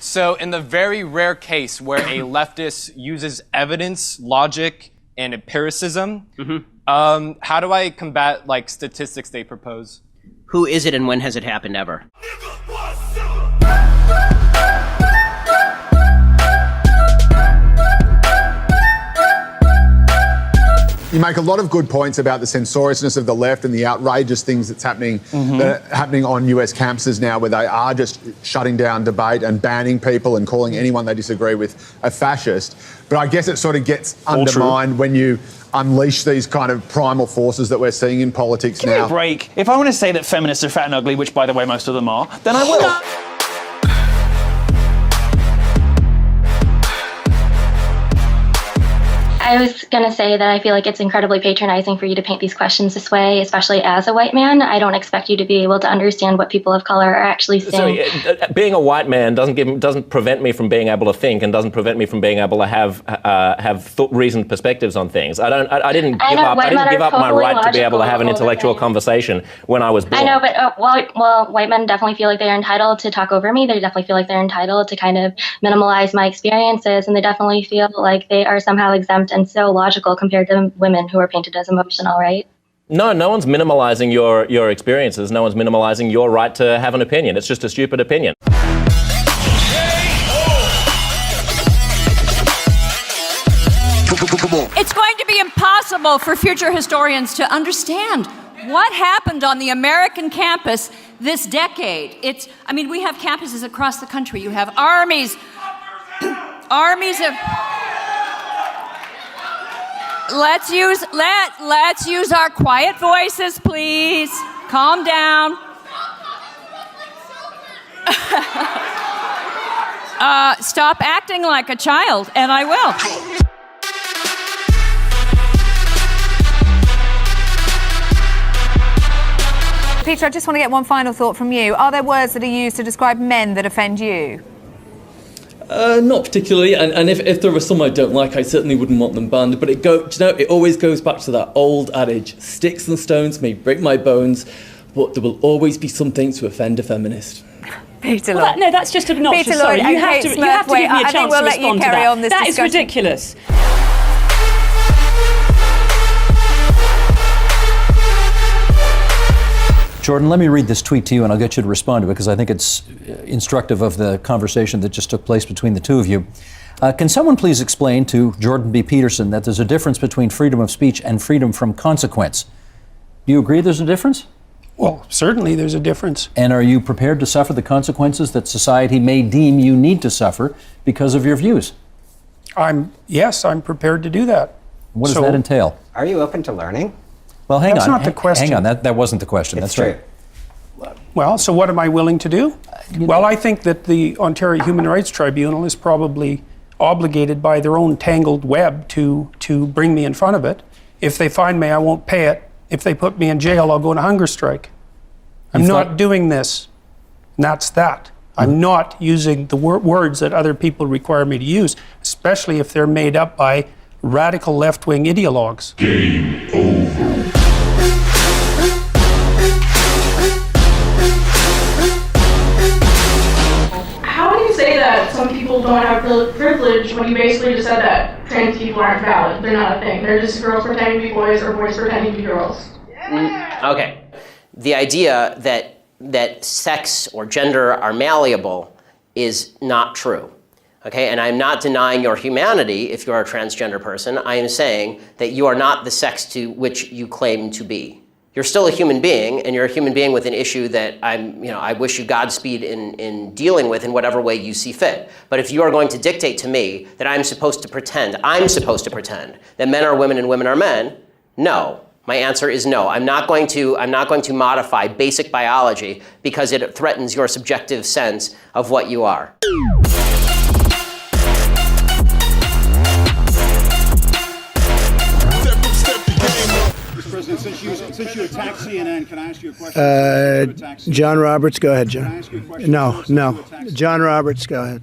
So in the very rare case where a leftist uses evidence, logic, and empiricism, how do I combat like statistics they propose? Who is it and when has it happened ever? You make a lot of good points about the censoriousness of the left and the outrageous things that's happening that are happening on US campuses now, where they are just shutting down debate and banning people and calling anyone they disagree with a fascist. But I guess it sort of gets undermined when you unleash these kind of primal forces that we're seeing in politics now. Give me a break. If I want to say that feminists are fat and ugly, which by the way most of them are, then I will. I was going to say that I feel like it's incredibly patronizing for you to paint these questions this way, especially as a white man. I don't expect you to be able to understand what people of color are actually saying. So, being a white man doesn't prevent me from being able to think, and doesn't prevent me from being able to have reasoned perspectives on things. I didn't give up my right to be able to have an intellectual conversation when I was born. I know, but well, white men definitely feel like they're entitled to talk over me. They definitely feel like they're entitled to kind of minimalize my experiences, and they definitely feel like they are somehow exempt and so logical compared to women who are painted as emotional, right? No one's minimalizing your experiences. No one's minimalizing your right to have an opinion. It's just a stupid opinion. It's going to be impossible for future historians to understand what happened on the American campus this decade. We have campuses across the country. You have armies of... Let's use our quiet voices, please. Calm down. Stop acting like a child, and I will. Peter, I just want to get one final thought from you. Are there words that are used to describe men that offend you? Not particularly, and if there are some I don't like, I certainly wouldn't want them banned. But it always goes back to that old adage: sticks and stones may break my bones, but there will always be something to offend a feminist. Peter Lloyd. No, that's just obnoxious. Peter Lloyd, sorry, you have to give me a chance to respond to that. That is ridiculous. Jordan, let me read this tweet to you and I'll get you to respond to it because I think it's instructive of the conversation that just took place between the two of you. Can someone please explain to Jordan B. Peterson that there's a difference between freedom of speech and freedom from consequence? Do you agree there's a difference? Well, certainly there's a difference. And are you prepared to suffer the consequences that society may deem you need to suffer because of your views? Yes, I'm prepared to do that. What does that entail? Are you open to learning? Well, hang on. That's not the question. Hang on, that wasn't the question. That's true. Right. Well, so what am I willing to do? Well, I think that the Ontario Human Rights Tribunal is probably obligated by their own tangled web to bring me in front of it. If they find me, I won't pay it. If they put me in jail, I'll go on a hunger strike. I'm not doing this. And that's that. I'm not using the words that other people require me to use, especially if they're made up by radical left-wing ideologues. Game over. How do you say that some people don't have privilege when you basically just said that trans people aren't valid? They're not a thing. They're just girls pretending to be boys or boys pretending to be girls. Okay. The idea that sex or gender are malleable is not true. Okay, and I'm not denying your humanity if you're a transgender person. I am saying that you are not the sex to which you claim to be. You're still a human being, and you're a human being with an issue that I wish you Godspeed in dealing with in whatever way you see fit. But if you are going to dictate to me that I'm supposed to pretend that men are women and women are men, no. My answer is no. I'm not going to modify basic biology because it threatens your subjective sense of what you are. Since you attacked CNN, can I ask you a question? John Roberts, go ahead, John. No. John Roberts, go ahead.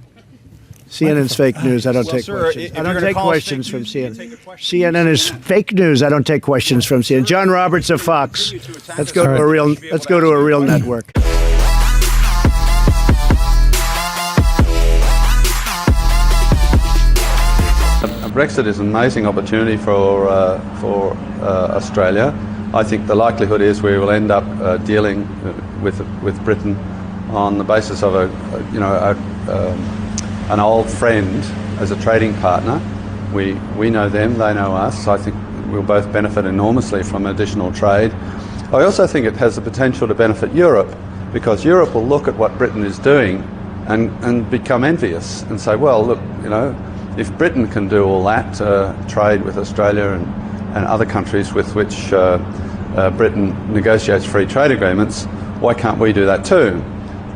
CNN's fake news. I don't take questions. I don't take questions from CNN. CNN is fake news. I don't take questions from CNN. John Roberts of Fox. Let's go to a real network. Brexit is an amazing opportunity for Australia. I think the likelihood is we will end up dealing with Britain on the basis of an old friend as a trading partner. We know them, they know us. I think we'll both benefit enormously from additional trade. I also think it has the potential to benefit Europe, because Europe will look at what Britain is doing and become envious and say, well, look, if Britain can do all that, trade with Australia and other countries with which Britain negotiates free trade agreements, why can't we do that too?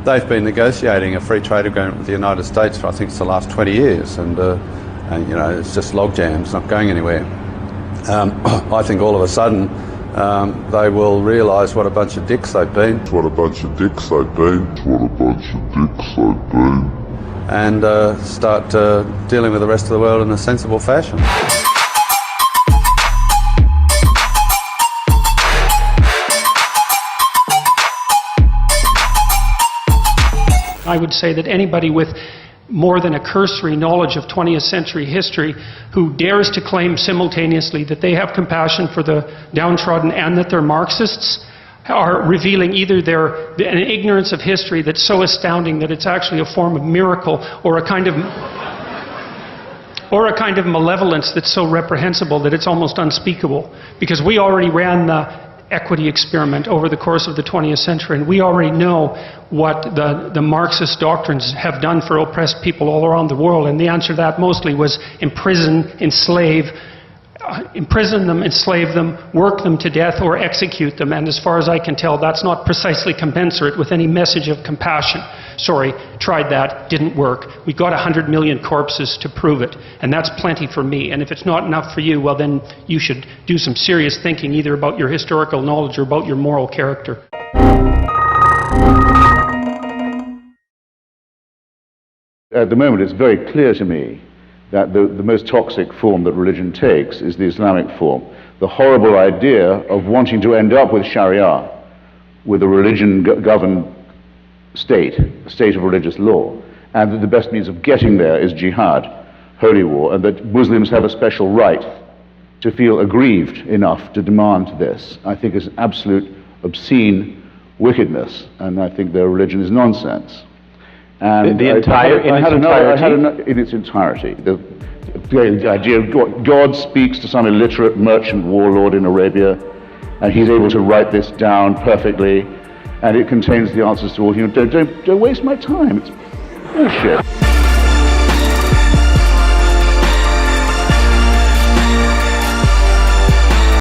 They've been negotiating a free trade agreement with the United States for, I think, it's the last 20 years, and it's just logjam, it's not going anywhere. I think all of a sudden they will realise what a bunch of dicks they've been. And start dealing with the rest of the world in a sensible fashion. I would say that anybody with more than a cursory knowledge of 20th century history who dares to claim simultaneously that they have compassion for the downtrodden and that they're Marxists are revealing either an ignorance of history that's so astounding that it's actually a form of miracle, or a kind of malevolence that's so reprehensible that it's almost unspeakable. Because we already ran the equity experiment over the course of the 20th century, and we already know what the Marxist doctrines have done for oppressed people all around the world, and the answer to that mostly was imprison them, enslave them, work them to death, or execute them. And as far as I can tell, that's not precisely commensurate with any message of compassion. Sorry, tried that, didn't work. We got 100 million corpses to prove it, and that's plenty for me. And if it's not enough for you, well then you should do some serious thinking, either about your historical knowledge or about your moral character. At the moment, it's very clear to me that the most toxic form that religion takes is the Islamic form. The horrible idea of wanting to end up with Sharia, with a religion-governed state, a state of religious law, and that the best means of getting there is jihad, holy war, and that Muslims have a special right to feel aggrieved enough to demand this, I think is absolute obscene wickedness, and I think their religion is nonsense. And in its entirety. The idea of God speaks to some illiterate merchant warlord in Arabia, and he's able to write this down perfectly, and it contains the answers to all human. Don't waste my time. It's bullshit.